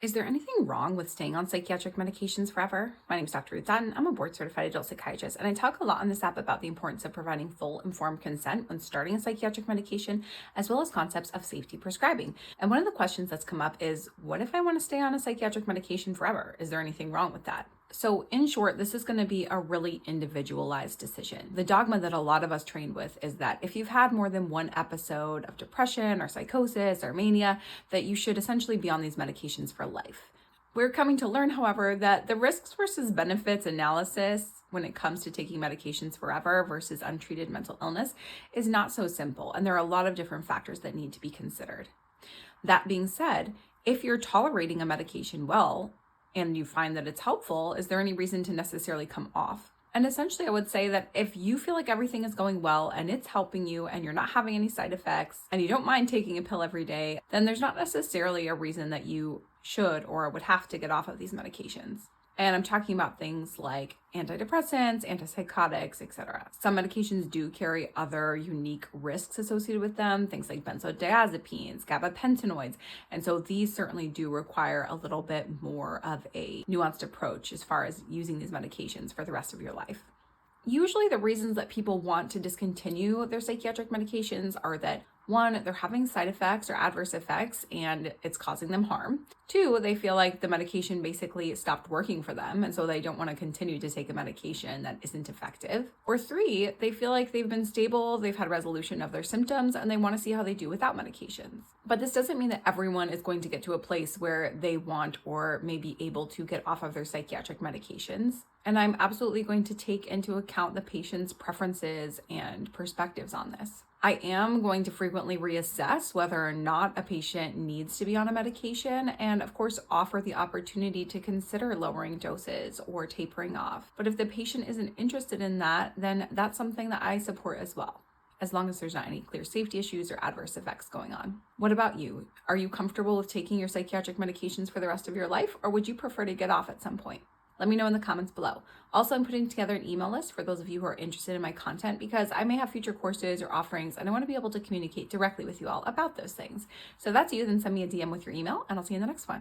Is there anything wrong with staying on psychiatric medications forever? My name is Dr. Ruth Dutton. I'm a board certified adult psychiatrist, and I talk a lot on this app about the importance of providing full informed consent when starting a psychiatric medication, as well as concepts of safety prescribing. And one of the questions that's come up is, what if I want to stay on a psychiatric medication forever? Is there anything wrong with that? So in short, this is going to be a really individualized decision. The dogma that a lot of us trained with is that if you've had more than one episode of depression or psychosis or mania, that you should essentially be on these medications for life. We're coming to learn, however, that the risks versus benefits analysis when it comes to taking medications forever versus untreated mental illness is not so simple, and there are a lot of different factors that need to be considered. That being said, if you're tolerating a medication well, and you find that it's helpful, is there any reason to necessarily come off? And essentially, I would say that if you feel like everything is going well and it's helping you and you're not having any side effects and you don't mind taking a pill every day, then there's not necessarily a reason that you should or would have to get off of these medications. And I'm talking about things like antidepressants, antipsychotics, etc. Some medications do carry other unique risks associated with them, things like benzodiazepines, gabapentinoids. And so these certainly do require a little bit more of a nuanced approach as far as using these medications for the rest of your life. Usually the reasons that people want to discontinue their psychiatric medications are that one, they're having side effects or adverse effects and it's causing them harm. Two, they feel like the medication basically stopped working for them and so they don't want to continue to take a medication that isn't effective. Or three, they feel like they've been stable, they've had resolution of their symptoms, and they want to see how they do without medications. But this doesn't mean that everyone is going to get to a place where they want or may be able to get off of their psychiatric medications. And I'm absolutely going to take into account the patient's preferences and perspectives on this. I am going to frequently reassess whether or not a patient needs to be on a medication and, of course, offer the opportunity to consider lowering doses or tapering off. But if the patient isn't interested in that, then that's something that I support as well, as long as there's not any clear safety issues or adverse effects going on. What about you? Are you comfortable with taking your psychiatric medications for the rest of your life, or would you prefer to get off at some point? Let me know in the comments below. Also, I'm putting together an email list for those of you who are interested in my content because I may have future courses or offerings and I want to be able to communicate directly with you all about those things. So if that's you, then send me a DM with your email and I'll see you in the next one.